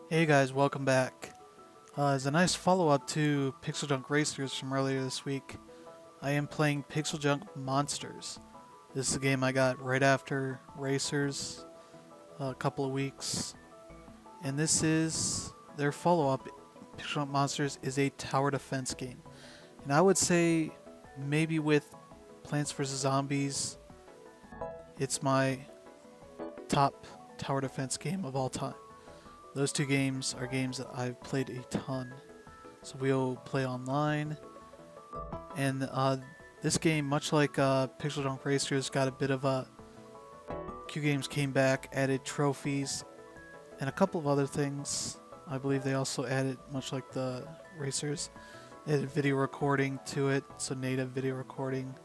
Hey guys, welcome back. As a nice follow-up to PixelJunk Racers from earlier this week, I am playing PixelJunk Monsters. This is a game I got right after Racers, a couple of weeks, and this is their follow-up. PixelJunk Monsters is a tower defense game, and I would say maybe with Plants vs. Zombies, it's my top tower defense game of all time. Those two games are games that I've played a ton. So we'll play online. And this game, much like PixelJunk Racers, got a bit of a... Q Games came back, added trophies, and a couple of other things. I believe they also added, much like the Racers, added video recording to it, so native video recording.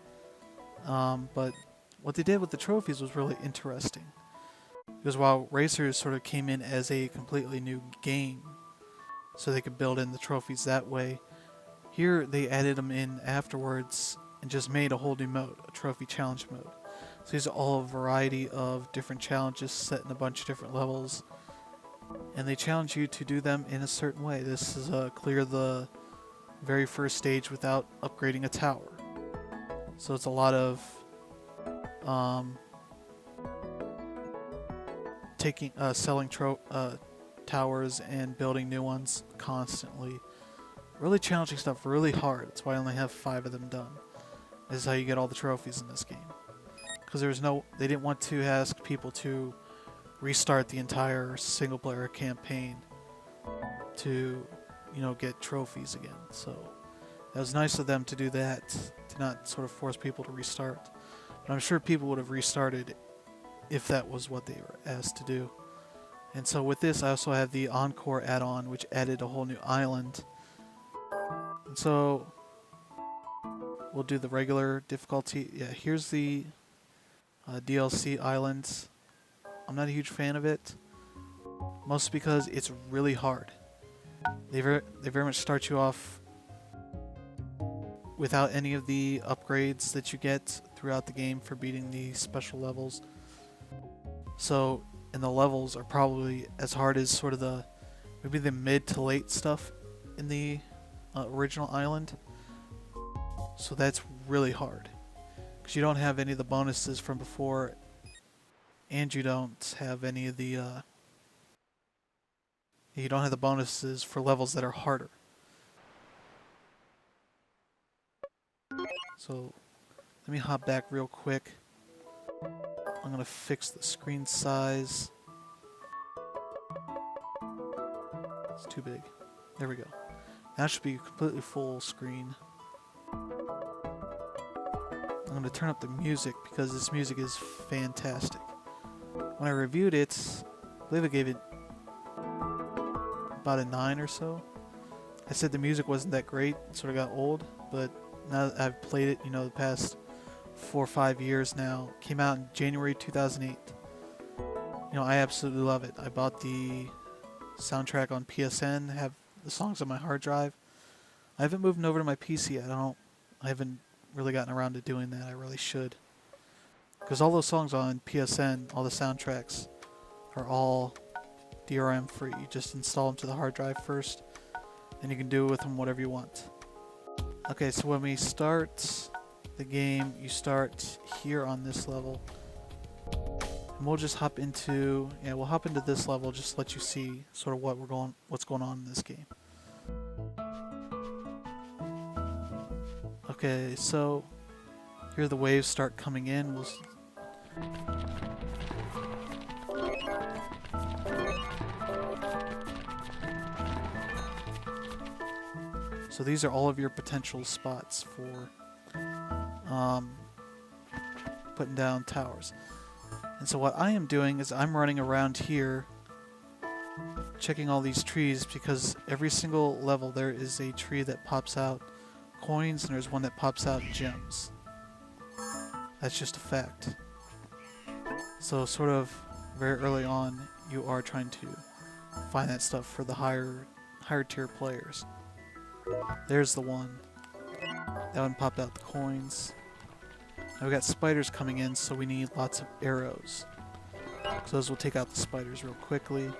But what they did with the trophies was really interesting. Because while Racers sort of came in as a completely new game, so they could build in the trophies that way, here they added them in afterwards and just made a whole new mode, a trophy challenge mode. So these are all a variety of different challenges set in a bunch of different levels, and they challenge you to do them in a certain way. This is clear the very first stage without upgrading a tower. So it's a lot of selling towers and building new ones constantly. Really challenging stuff, really hard. That's why I only have 5 of them done. This is how you get all the trophies in this game. Because they didn't want to ask people to restart the entire single player campaign to, get trophies again. So that was nice of them to do that, to not sort of force people to restart. But I'm sure people would have restarted if that was what they were asked to do. And so with this, I also have the Encore add-on, which added a whole new island. And so we'll do the regular difficulty. Yeah, here's the DLC island. I'm not a huge fan of it, mostly because it's really hard. They very much start you off without any of the upgrades that you get throughout the game for beating the special levels. So, and the levels are probably as hard as sort of maybe the mid to late stuff in the original island. So that's really hard, because you don't have any of the bonuses from before, and you don't have any of the bonuses for levels that are harder. So let me hop back real quick. I'm going to fix the screen size. It's too big. There we go. That should be completely full screen. I'm going to turn up the music because this music is fantastic. When I reviewed it, I believe I gave it about a 9 or so. I said the music wasn't that great, it sort of got old, but now that I've played it, the past 4 or 5 years now. Came out in January 2008. I absolutely love it. I bought the soundtrack on PSN, have the songs on my hard drive. I haven't moved over to my PC yet. I haven't really gotten around to doing that. I really should. Because all those songs on PSN, all the soundtracks, are all DRM free. You just install them to the hard drive first, and you can do with them whatever you want. Okay, so when we start the game, you start here on this level, and we'll just hop into this level just to let you see sort of what's going on in this game. Okay, so here the waves start coming in. So these are all of your potential spots for putting down towers. And so what I am doing is I'm running around here checking all these trees, because every single level there is a tree that pops out coins and there's one that pops out gems. That's just a fact. So sort of very early on you are trying to find that stuff for the higher tier players. There's the one. That one popped out the coins. Now we got spiders coming in, so we need lots of arrows. So those will take out the spiders real quickly.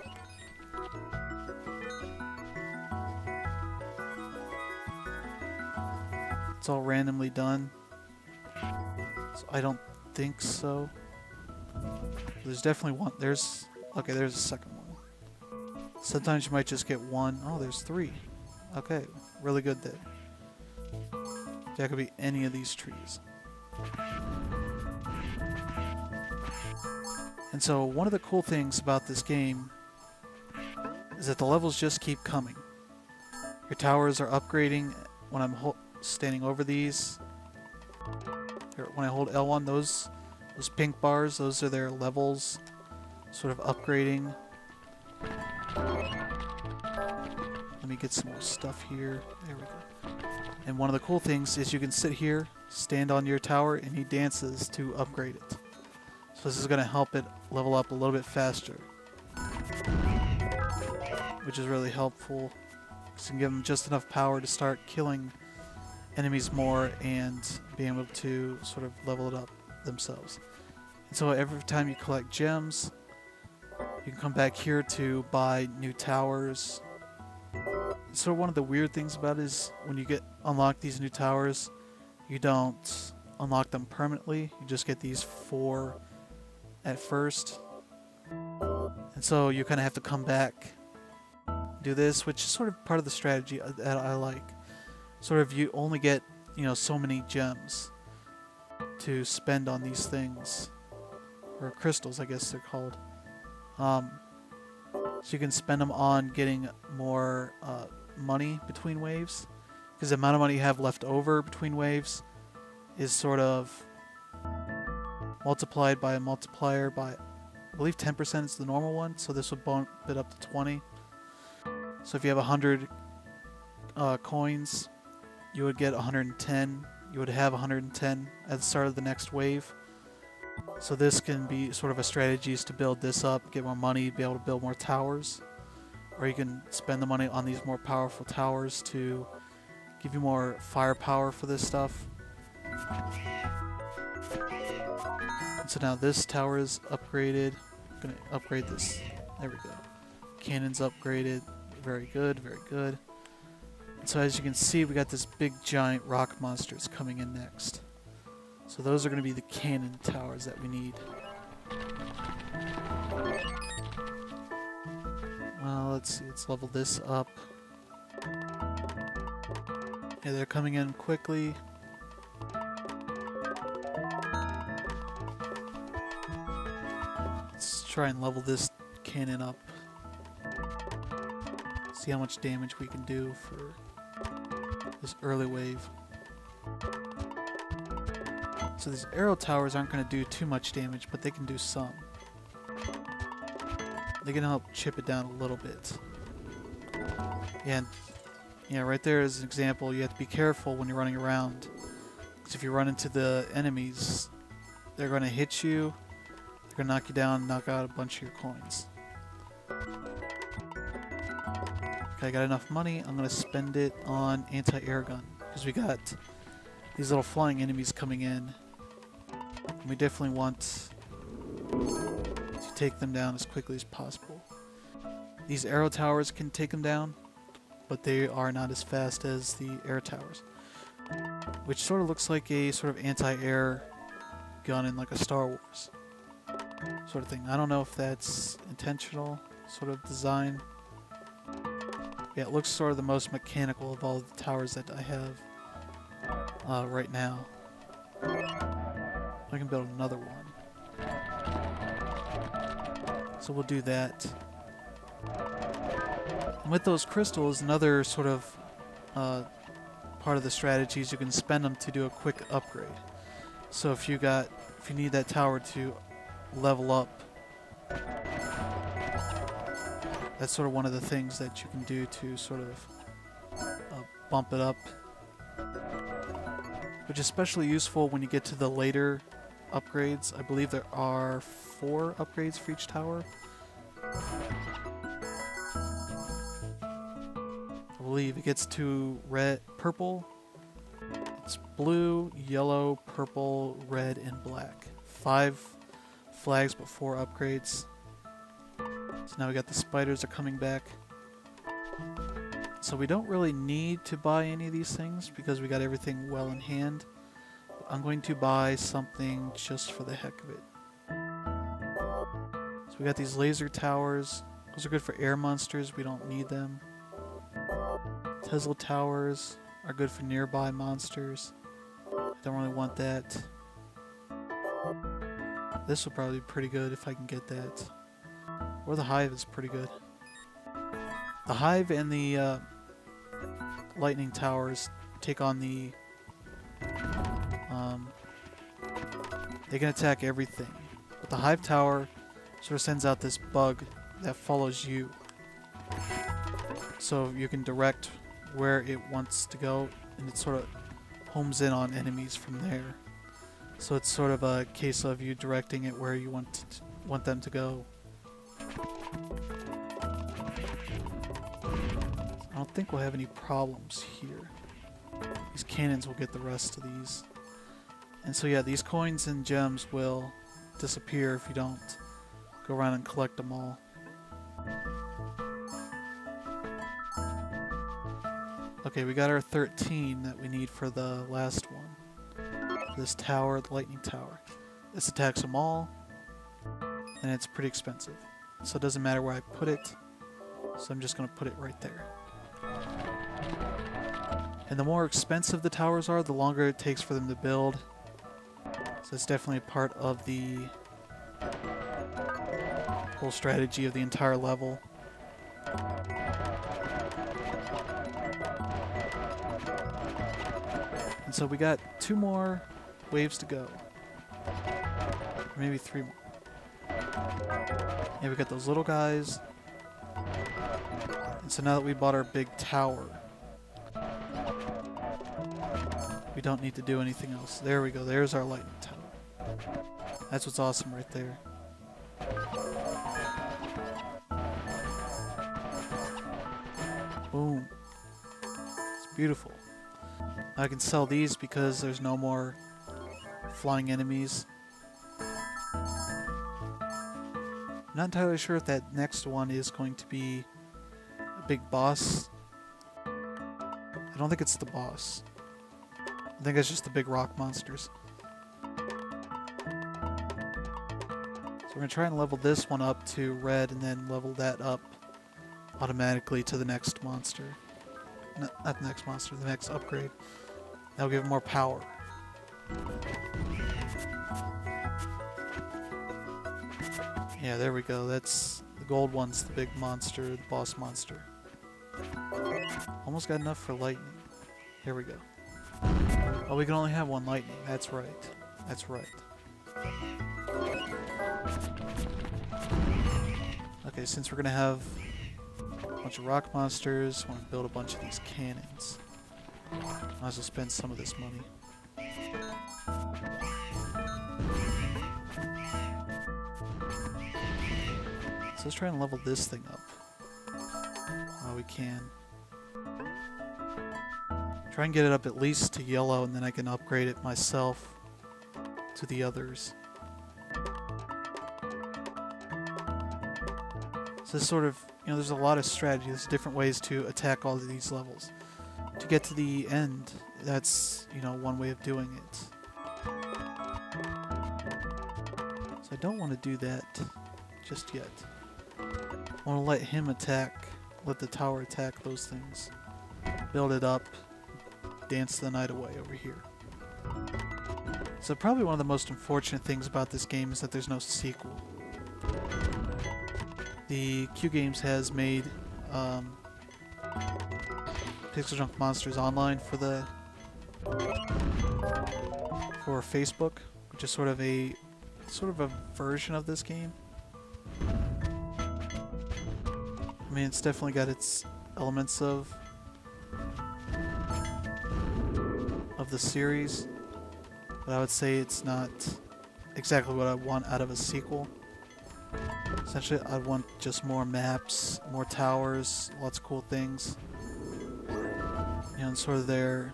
it's all randomly done. So I don't think so. There's definitely one. Okay, there's a second one. Sometimes you might just get one. Oh, there's 3. Okay, really good there. That could be any of these trees. And so one of the cool things about this game is that the levels just keep coming. Your towers are upgrading when I'm standing over these. When I hold L1, those pink bars, those are their levels sort of upgrading. Let me get some more stuff here. There we go. And one of the cool things is you can sit here, stand on your tower, and he dances to upgrade it. So this is going to help it level up a little bit faster, which is really helpful. So you can give them just enough power to start killing enemies more and being able to sort of level it up themselves. And so every time you collect gems, you can come back here to buy new towers. So one of the weird things about it is when you unlock these new towers, you don't unlock them permanently. You just get these 4 at first. And so you kind of have to come back, do this, which is sort of part of the strategy that I like. Sort of you only get, so many gems to spend on these things. Or crystals, I guess they're called. So you can spend them on getting more money between waves. Because the amount of money you have left over between waves is sort of multiplied by a multiplier by, I believe 10% is the normal one. So this would bump it up to 20. So if you have 100 coins, you would get 110. You would have 110 at the start of the next wave. So this can be sort of a strategy is to build this up, get more money, be able to build more towers. Or you can spend the money on these more powerful towers to give you more firepower for this stuff. And so now this tower is upgraded. I'm going to upgrade this. There we go. Cannon's upgraded. Very good, very good. And so as you can see, we got this big giant rock monsters coming in next. So those are going to be the cannon towers that we need. Well, let's see. Let's level this up. Yeah, they're coming in quickly. Let's try and level this cannon up. See how much damage we can do for this early wave. So these arrow towers aren't going to do too much damage, but they can do some. They can help chip it down a little bit. Yeah, right there is an example. You have to be careful when you're running around. Because if you run into the enemies, they're going to hit you, they're going to knock you down and knock out a bunch of your coins. Okay, I got enough money. I'm going to spend it on anti-air gun. Because we got these little flying enemies coming in. And we definitely want to take them down as quickly as possible. These arrow towers can take them down, but they are not as fast as the air towers. Which sort of looks like a sort of anti-air gun in like a Star Wars sort of thing. I don't know if that's intentional sort of design. Yeah, it looks sort of the most mechanical of all the towers that I have right now. I can build another one. So we'll do that. And with those crystals, another sort of part of the strategy is you can spend them to do a quick upgrade. So if you need that tower to level up, that's sort of one of the things that you can do to sort of bump it up. Which is especially useful when you get to the later upgrades. I believe there are 4 upgrades for each tower. I believe it gets to purple. It's blue, yellow, purple, red, and black. 5 flags, but 4 upgrades. So now we got the spiders are coming back. So we don't really need to buy any of these things because we got everything well in hand. I'm going to buy something just for the heck of it. So we got these laser towers. Those are good for air monsters. We don't need them. Tesla towers are good for nearby monsters. Don't really want that. This will probably be pretty good if I can get that. Or the hive is pretty good. The hive and the lightning towers take on the... they can attack everything. But the hive tower sort of sends out this bug that follows you. So you can direct where it wants to go, and it sort of homes in on enemies from there. So it's sort of a case of you directing it where you want them to go. I don't think we'll have any problems here. These cannons will get the rest of these. And so yeah, these coins and gems will disappear if you don't go around and collect them all. Okay, we got our 13 that we need for the last one. This tower, the lightning tower. This attacks them all, and it's pretty expensive. So it doesn't matter where I put it, so I'm just going to put it right there. And the more expensive the towers are, the longer it takes for them to build. So it's definitely a part of the whole strategy of the entire level. And so we got 2 more waves to go. Or maybe 3 more. Yeah, we got those little guys. And so now that we bought our big tower, we don't need to do anything else. There we go. There's our lightning tower. That's what's awesome right there. Boom. It's beautiful. I can sell these because there's no more flying enemies. I'm not entirely sure if that next one is going to be a big boss. I don't think it's the boss. I think it's just the big rock monsters. So we're going to try and level this one up to red and then level that up automatically to the next monster. Not the next monster, the next upgrade. That'll give it more power. Yeah, there we go. That's the gold one's the big monster, the boss monster. Almost got enough for lightning. Here we go. Oh, we can only have 1 lightning. That's right. That's right. Okay, since we're gonna have a bunch of rock monsters, I want to build a bunch of these cannons. Might as well spend some of this money. So let's try and level this thing up while we can. Try and get it up at least to yellow, and then I can upgrade it myself to the others. So this sort of, there's a lot of strategy. There's different ways to attack all of these levels. To get to the end, that's, one way of doing it. So I don't want to do that just yet. I want to let him attack, let the tower attack those things. Build it up, dance the night away over here. So probably one of the most unfortunate things about this game is that there's no sequel. The Q Games has made PixelJunk Monsters Online for Facebook, which is sort of a version of this game. I mean, it's definitely got its elements of the series, but I would say it's not exactly what I want out of a sequel. Essentially, I want just more maps, more towers, lots of cool things. And sort of their,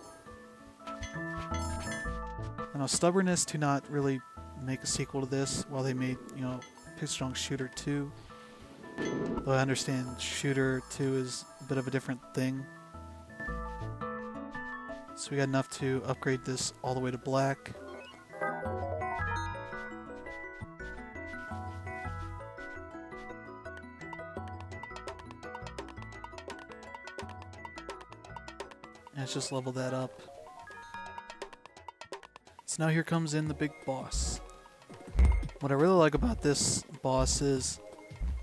stubbornness to not really make a sequel to this while they made, PixelJunk Shooter 2. Though I understand Shooter 2 is a bit of a different thing. So we got enough to upgrade this all the way to black. And let's just level that up. So now here comes in the big boss. What I really like about this boss is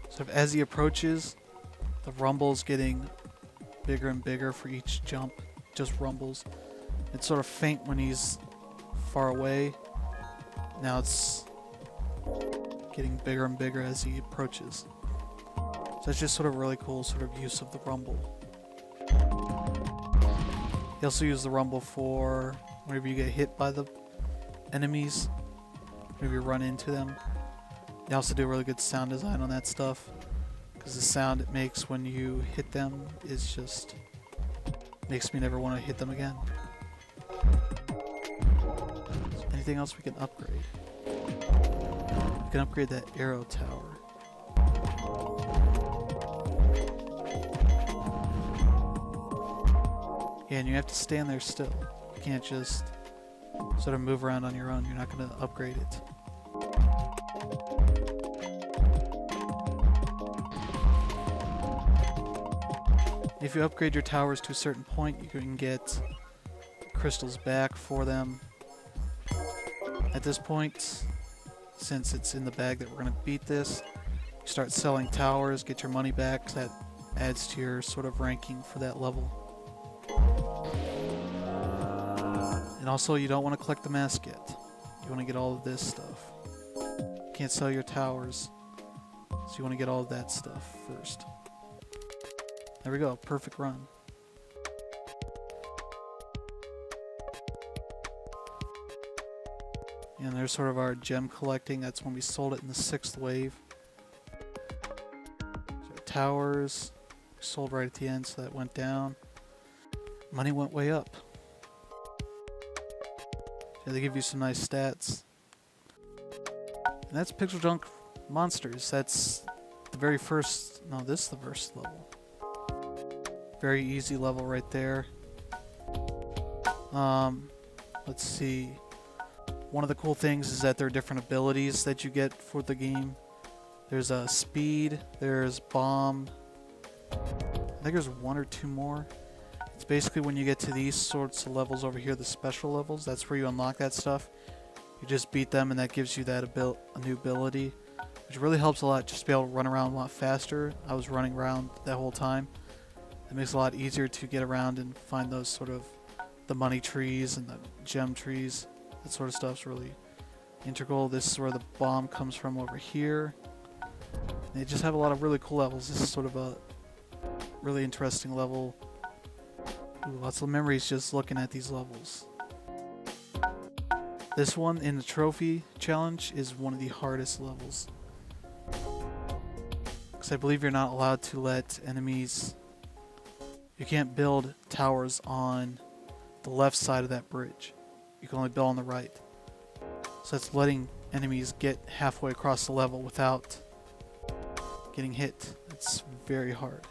sort of as he approaches, the rumble's getting bigger and bigger for each jump. Just rumbles. It's sort of faint when he's far away. Now it's getting bigger and bigger as he approaches. So it's just sort of really cool sort of use of the rumble. You also use the rumble for whenever you get hit by the enemies, whenever you run into them. You also do a really good sound design on that stuff, because the sound it makes when you hit them is just makes me never want to hit them again. So anything else we can upgrade? We can upgrade that arrow tower. Yeah, and you have to stand there still. You can't just sort of move around on your own. You're not going to upgrade it. If you upgrade your towers to a certain point, you can get crystals back for them. At this point, since it's in the bag that we're going to beat this, you start selling towers, get your money back. That adds to your sort of ranking for that level. And also, you don't want to collect the mask yet. You want to get all of this stuff. You can't sell your towers, so you want to get all of that stuff first. There we go, perfect run. And there's sort of our gem collecting. That's when we sold it in the 6th wave. So towers sold right at the end, so that went down. Money went way up. So they give you some nice stats. And that's PixelJunk Monsters. That's the very first. No, this is the first level. Very easy level right there. Let's see. One of the cool things is that there are different abilities that you get for the game. There's speed, there's bomb. I think there's 1 or 2 more. It's basically when you get to these sorts of levels over here, the special levels, that's where you unlock that stuff. You just beat them and that gives you that a new ability, which really helps a lot just to be able to run around a lot faster. I was running around that whole time. It makes it a lot easier to get around and find those sort of the money trees and the gem trees. That sort of stuff's really integral. This is where the bomb comes from over here. They just have a lot of really cool levels. This is sort of a really interesting level. Ooh, lots of memories just looking at these levels. This one in the trophy challenge is one of the hardest levels, because I believe you're not allowed to let enemies. You can't build towers on the left side of that bridge. You can only build on the right. So that's letting enemies get halfway across the level without getting hit. It's very hard.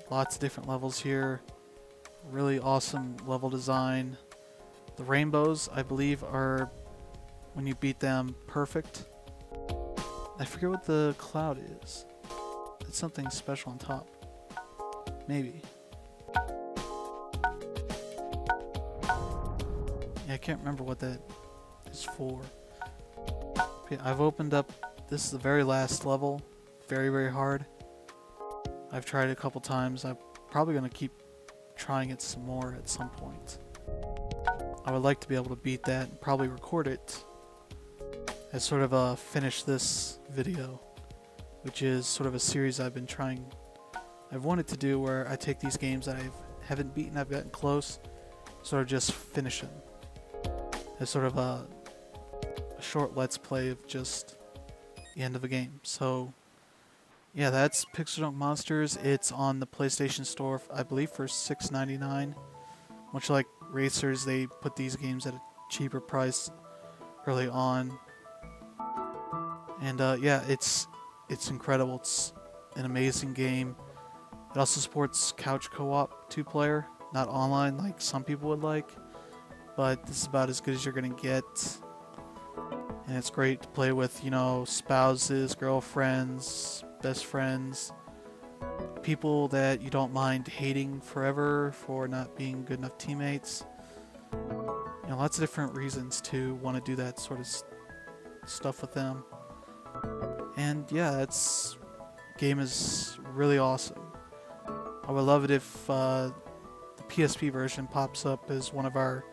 Lots of different levels here. Really awesome level design. The rainbows, I believe, are, when you beat them, perfect. I forget what the cloud is. It's something special on top. Maybe. Yeah, I can't remember what that is for. Okay, I've opened up, this is the very last level. Very, very hard. I've tried it a couple times. I'm probably going to keep trying it some more at some point. I would like to be able to beat that and probably record it as sort of a finish this video, which is sort of a series I've wanted to do, where I take these games that I haven't beaten, I've gotten close, sort of just finish them. As sort of a short let's play of just the end of a game. So yeah, that's PixelJunk Monsters. It's on the PlayStation Store, I believe, for $6.99. Much like Racers, they put these games at a cheaper price early on. And yeah, it's incredible. It's an amazing game. It also supports couch co-op 2-player, not online like some people would like, but this is about as good as you're gonna get. And it's great to play with, you know, spouses, girlfriends, best friends, people that you don't mind hating forever for not being good enough teammates. You know, lots of different reasons to want to do that sort of stuff with them. And yeah, that's game is really awesome. I would love it if the PSP version pops up as one of our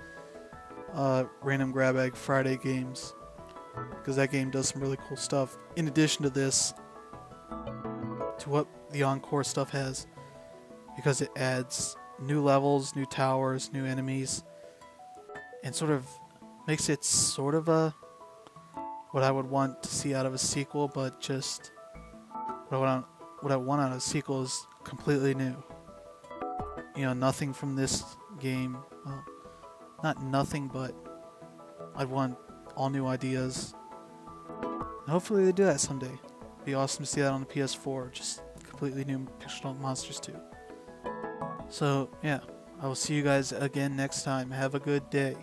random grab bag Friday games, because that game does some really cool stuff in addition to this, to what the Encore stuff has, because it adds new levels, new towers, new enemies, and sort of makes it sort of a what I would want to see out of a sequel, but just what I want out of a sequel is completely new. You know, nothing from this game, well, not nothing, but I'd want all new ideas. And hopefully they do that someday. It'd be awesome to see that on the PS4, just completely new PixelJunk Monsters 2. So, yeah, I will see you guys again next time. Have a good day.